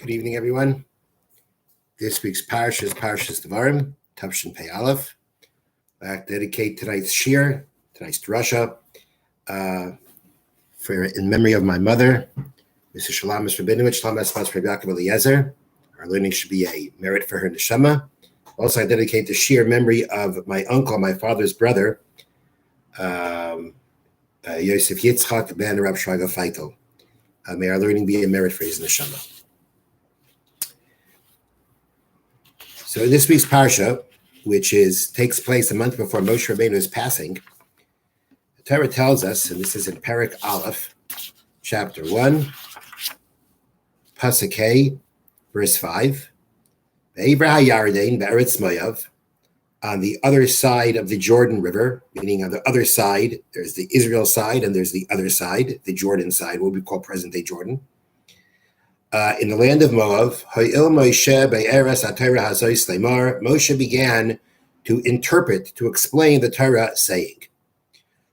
Good evening, everyone. This week's parsha is Parshas Devarim, Tavshin Pei Aleph. I dedicate tonight's shir, tonight's Drasha, in memory of my mother, Mrs. Shalom Rabinowitz, Shalom Espas Yaakov Eliezer. Our learning should be a merit for her neshama. Also, I dedicate the shir in memory of my uncle, my father's brother, Yosef Yitzchak ben Rab Shraga Feitel. May our learning be a merit for his neshama. So in this week's parsha, which takes place a month before Moshe Rabbeinu's passing, the Torah tells us, and this is in Perek Aleph, chapter 1, Pasuk Hey, verse 5, Ve'ivra HaYarden be'eretz Moav, on the other side of the Jordan River, meaning on the other side, there's the Israel side and there's the other side, the Jordan side, what we call present-day Jordan. In the land of Moab, Moshe began to interpret, to explain the Torah, saying.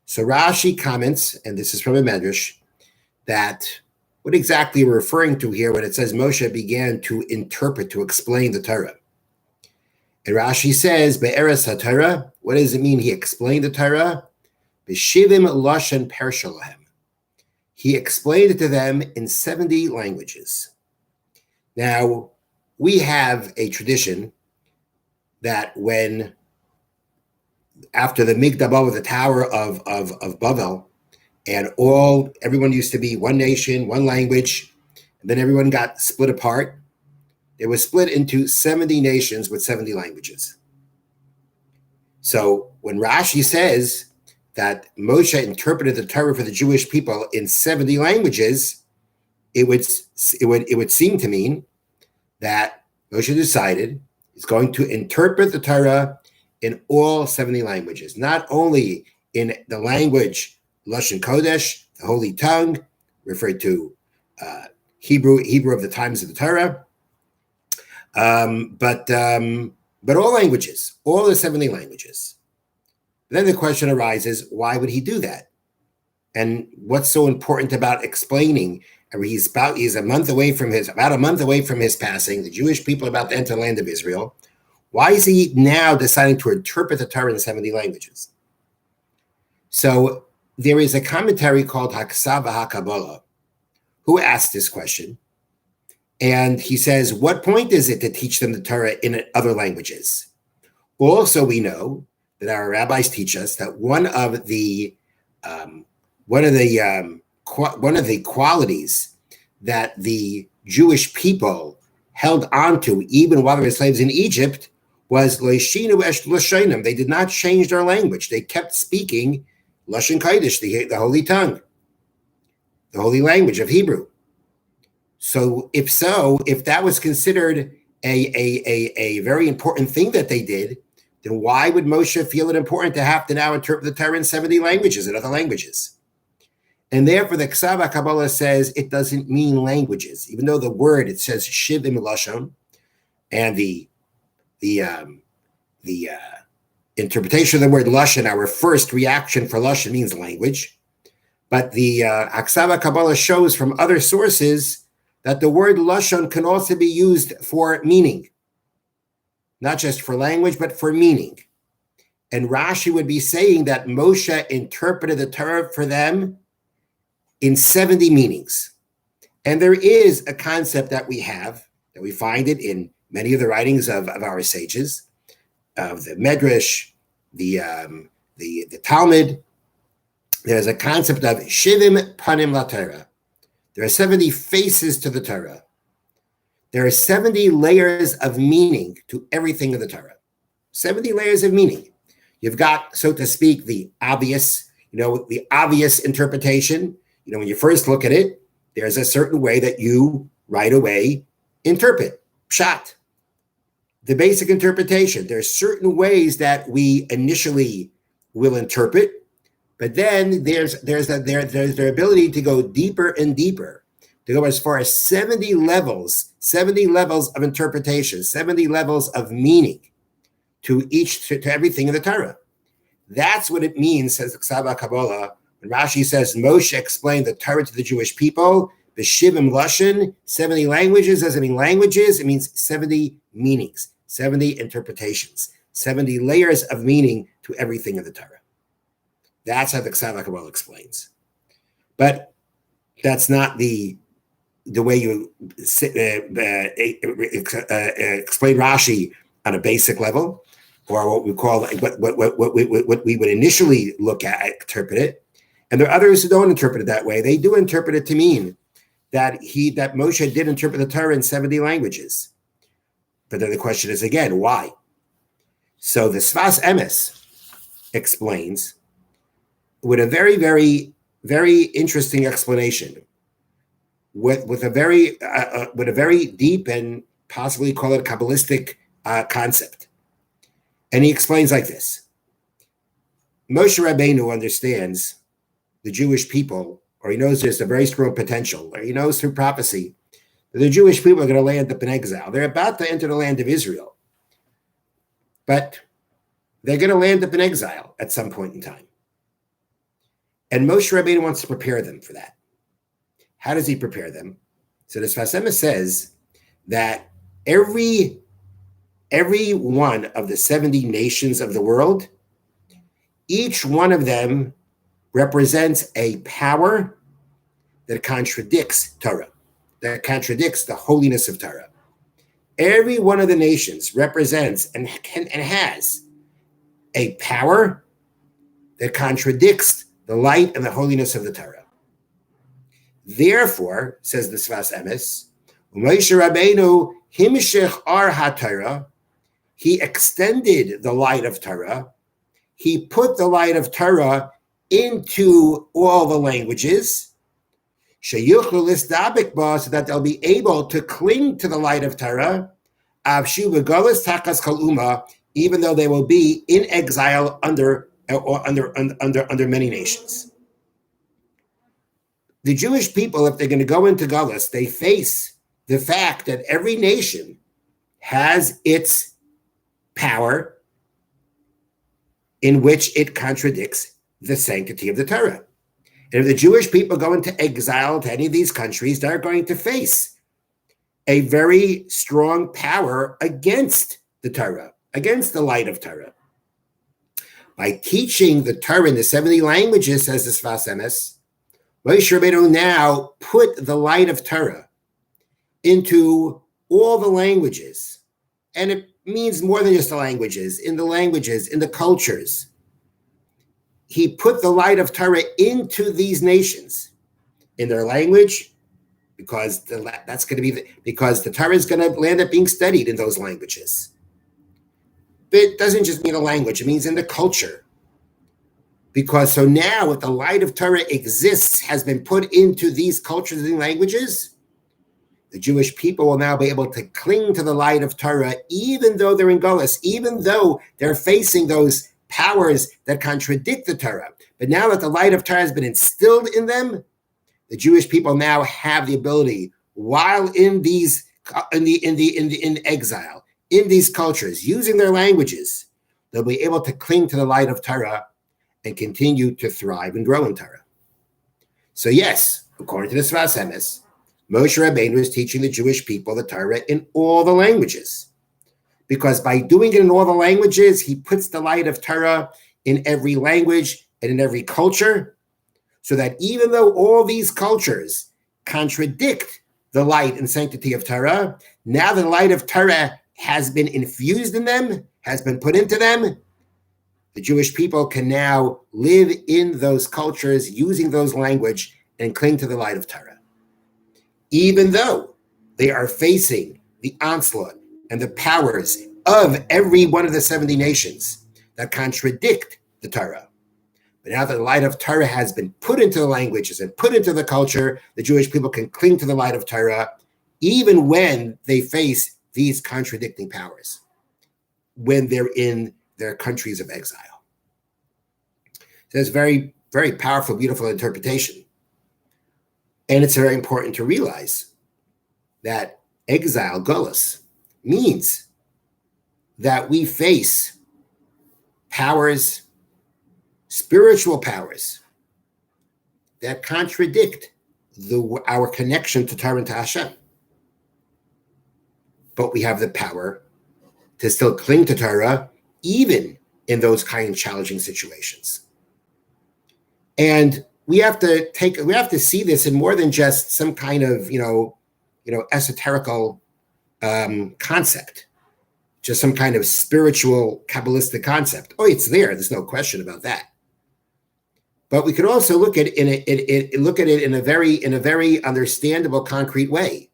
So Rashi comments, and this is from a Medrash, that what exactly we're referring to here when it says Moshe began to interpret, to explain the Torah. And Rashi says, Be'eres HaTorah, what does it mean he explained the Torah? B'shivim lashon pershalahem. He explained it to them in 70 languages. Now, we have a tradition that after the Migdal, the Tower of Babel, and everyone used to be one nation, one language, and then everyone got split apart. It was split into 70 nations with 70 languages. So when Rashi says that Moshe interpreted the Torah for the Jewish people in 70 languages, it would seem to mean that Moshe decided he's going to interpret the Torah in all 70 languages, not only in the language Lashon Kodesh, the Holy Tongue, referred to Hebrew of the times of the Torah, but all languages, all the 70 languages. Then the question arises, why would he do that? And what's so important about explaining? He's about a month away from his passing. The Jewish people are about to enter the land of Israel. Why is he now deciding to interpret the Torah in 70 languages? So there is a commentary called Haksav HaKabbalah who asked this question. And he says, what point is it to teach them the Torah in other languages? Also, we know that our rabbis teach us that one of the qualities that the Jewish people held on to, even while they were slaves in Egypt, was Leishinu Esh Lashonim. They did not change their language. They kept speaking Lashon Kodesh, the Holy Tongue, the holy language of Hebrew. So if that was considered a very important thing that they did, then why would Moshe feel it important to have to now interpret the Torah in 70 languages, in other languages? And therefore, the Ksav HaKabbalah says it doesn't mean languages, even though the word, it says Shivim Lashon, and the interpretation of the word Lashon, our first reaction for Lashon means language. But the Ksav HaKabbalah shows from other sources that the word Lashon can also be used for meaning, not just for language, but for meaning. And Rashi would be saying that Moshe interpreted the Torah for them in 70 meanings. And there is a concept that we find it in many of the writings of our sages, of the Medrash, the Talmud. There's a concept of Shivim Panim LaTorah. There are 70 faces to the Torah. There are 70 layers of meaning to everything in the Torah. 70 layers of meaning. You've got, so to speak, the obvious interpretation. When you first look at it, there's a certain way that you right away interpret. Pshat. The basic interpretation. There's certain ways that we initially will interpret, but then there's their ability to go deeper and deeper, to go as far as 70 levels of interpretation, 70 levels of meaning to everything in the Torah. That's what it means, says the Ksav HaKabbalah, when Rashi says Moshe explained the Torah to the Jewish people B'shivim lashon, 70 languages doesn't mean languages. It means 70 meanings, 70 interpretations, 70 layers of meaning to everything in the Torah. That's how the Ksava Kabbalah explains. But that's not the way you explain Rashi on a basic level, or what we call what we would initially look at, interpret it. And there are others who don't interpret it that way. They do interpret it to mean that Moshe did interpret the Torah in 70 languages. But then the question is again, why? So the Sfas Emes explains with a very, very, very interesting explanation, with a very deep and possibly call it a Kabbalistic concept. And he explains like this. Moshe Rabbeinu understands the Jewish people, or he knows there's a very strong potential, or he knows through prophecy that the Jewish people are going to land up in exile. They're about to enter the land of Israel, but they're going to land up in exile at some point in time. And Moshe Rabbeinu wants to prepare them for that. How does he prepare them? So the Sfas Emes says that every one of the 70 nations of the world, each one of them represents a power that contradicts Torah, that contradicts the holiness of Torah. Every one of the nations represents and has a power that contradicts the light and the holiness of the Torah. Therefore, says the Sfas Emes, Moshe Rabbeinu himshech ar haTorah, he extended the light of Torah. He put the light of Torah into all the languages, so that they'll be able to cling to the light of Torah, even though they will be in exile under many nations. The Jewish people, if they're going to go into Galus, they face the fact that every nation has its power in which it contradicts the sanctity of the Torah. And if the Jewish people go into exile to any of these countries, they're going to face a very strong power against the Torah, against the light of Torah. By teaching the Torah in the 70 languages, says the Sfas Emes, Moshe Rabbeinu now put the light of Torah into all the languages. And it means more than just the languages, in the cultures. He put the light of Torah into these nations, in their language, because that's going to be because the Torah is going to land up being studied in those languages. But it doesn't just mean a language; it means in the culture. Because so now, if the light of Torah exists, has been put into these cultures and languages, the Jewish people will now be able to cling to the light of Torah, even though they're in Golus, even though they're facing those powers that contradict the Torah. But now that the light of Torah has been instilled in them, the Jewish people now have the ability, while in exile, in these cultures, using their languages, they'll be able to cling to the light of Torah and continue to thrive and grow in Torah. So yes, according to the Sfas Emes, Moshe Rabbeinu is teaching the Jewish people the Torah in all the languages. Because by doing it in all the languages, he puts the light of Torah in every language and in every culture, so that even though all these cultures contradict the light and sanctity of Torah, now the light of Torah has been infused in them, has been put into them, the Jewish people can now live in those cultures using those language and cling to the light of Torah. Even though they are facing the onslaught and the powers of every one of the 70 nations that contradict the Torah. But now that the light of Torah has been put into the languages and put into the culture, the Jewish people can cling to the light of Torah even when they face these contradicting powers, when they're in their countries of exile. So it's very, very powerful, beautiful interpretation. And it's very important to realize that exile, Golus, means that we face powers, spiritual powers, that contradict our connection to Torah and to Hashem. But we have the power to still cling to Torah, even in those kind of challenging situations. And we have to see this in more than just some kind of esoterical concept, just some kind of spiritual Kabbalistic concept. Oh, it's there. There's no question about that. But we could also look at it in a very understandable, concrete way.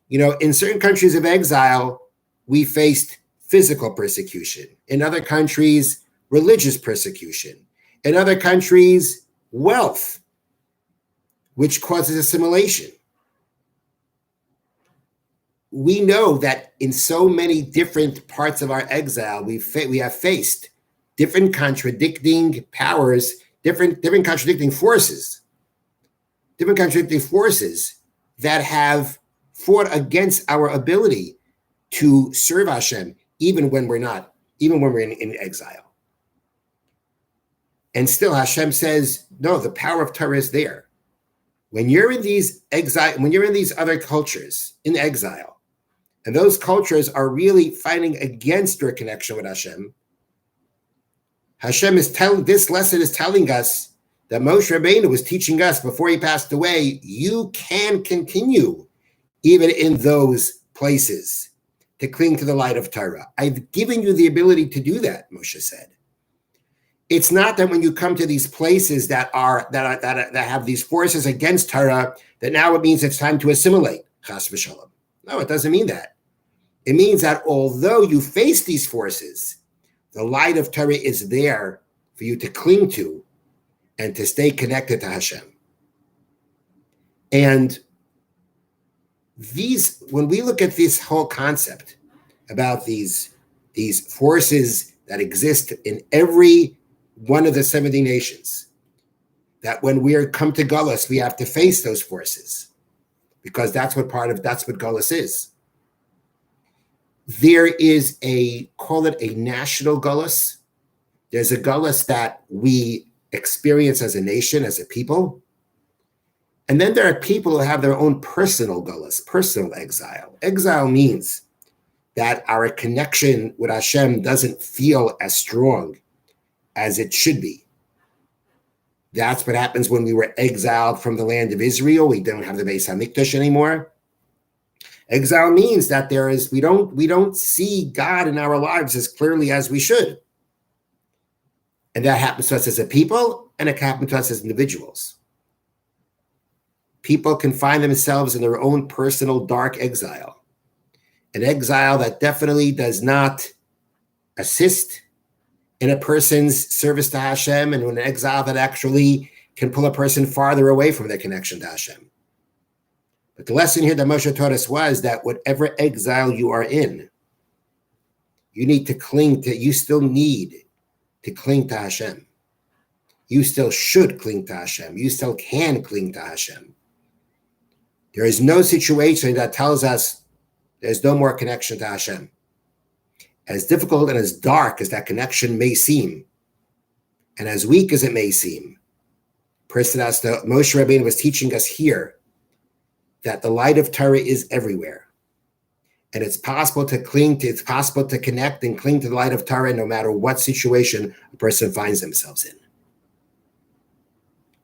In certain countries of exile, we faced physical persecution. In other countries, religious persecution. In other countries, wealth, which causes assimilation. We know that in so many different parts of our exile, we have faced different contradicting powers, different contradicting forces that have fought against our ability to serve Hashem, even when we're in exile. And still Hashem says, no, the power of Torah is there. When you're in these other cultures in exile, and those cultures are really fighting against your connection with Hashem, this lesson is telling us that Moshe Rabbeinu was teaching us before he passed away, you can continue even in those places to cling to the light of Torah. I've given you the ability to do that, Moshe said. It's not that when you come to these places that have these forces against Torah, that now it means it's time to assimilate, chas v'shalom. No, it doesn't mean that. It means that although you face these forces, the light of Torah is there for you to cling to and to stay connected to Hashem. And when we look at this whole concept about these forces that exist in every one of the 70 nations, that when we come to Gullus, we have to face those forces, because that's what Gullus is. There is call it a national Gullus. There's a Gullus that we experience as a nation, as a people. And then there are people who have their own personal Gullus, personal exile. Exile means that our connection with Hashem doesn't feel as strong as it should be. That's what happens when we were exiled from the land of Israel. We don't have the Beis HaMikdash anymore. Exile means that we don't see God in our lives as clearly as we should. And that happens to us as a people, and it happens to us as individuals. People can find themselves in their own personal dark exile. An exile that definitely does not assist in a person's service to Hashem, and an exile that actually can pull a person farther away from their connection to Hashem. But the lesson here that Moshe taught us was that whatever exile you are in, you still need to cling to Hashem. You still should cling to Hashem. You still can cling to Hashem. There is no situation that tells us there's no more connection to Hashem. As difficult and as dark as that connection may seem, and as weak as it may seem, Moshe Rabbeinu was teaching us here that the light of Torah is everywhere. And it's possible to connect and cling to the light of Torah no matter what situation a person finds themselves in.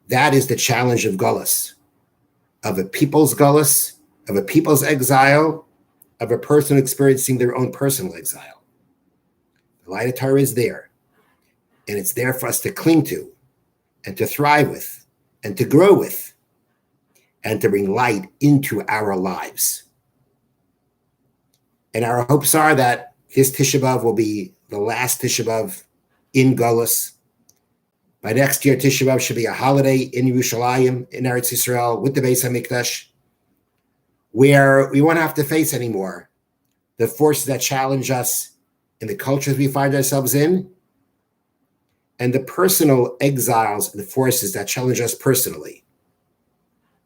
That is the challenge of Gullus, of a people's Gullus, of a people's exile, of a person experiencing their own personal exile. The light of Torah is there, and it's there for us to cling to, and to thrive with, and to grow with, and to bring light into our lives. And our hopes are that this Tisha B'Av will be the last Tisha B'Av in Gullus. By next year, Tisha B'Av should be a holiday in Yerushalayim, in Eretz Yisrael, with the Beis HaMikdash, where we won't have to face anymore the forces that challenge us in the cultures we find ourselves in, and the personal exiles and the forces that challenge us personally.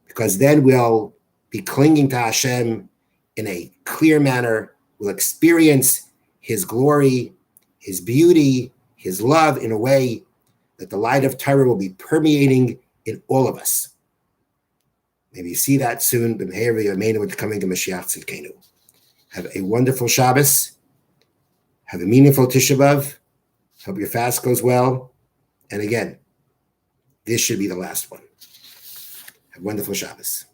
Because then we'll be clinging to Hashem in a clear manner. We'll experience His glory, His beauty, His love in a way that the light of Torah will be permeating in all of us. Maybe you see that soon. With coming to Mashiach Tzidkenu. Have a wonderful Shabbos. Have a meaningful Tisha B'Av. Hope your fast goes well. And again, this should be the last one. Have a wonderful Shabbos.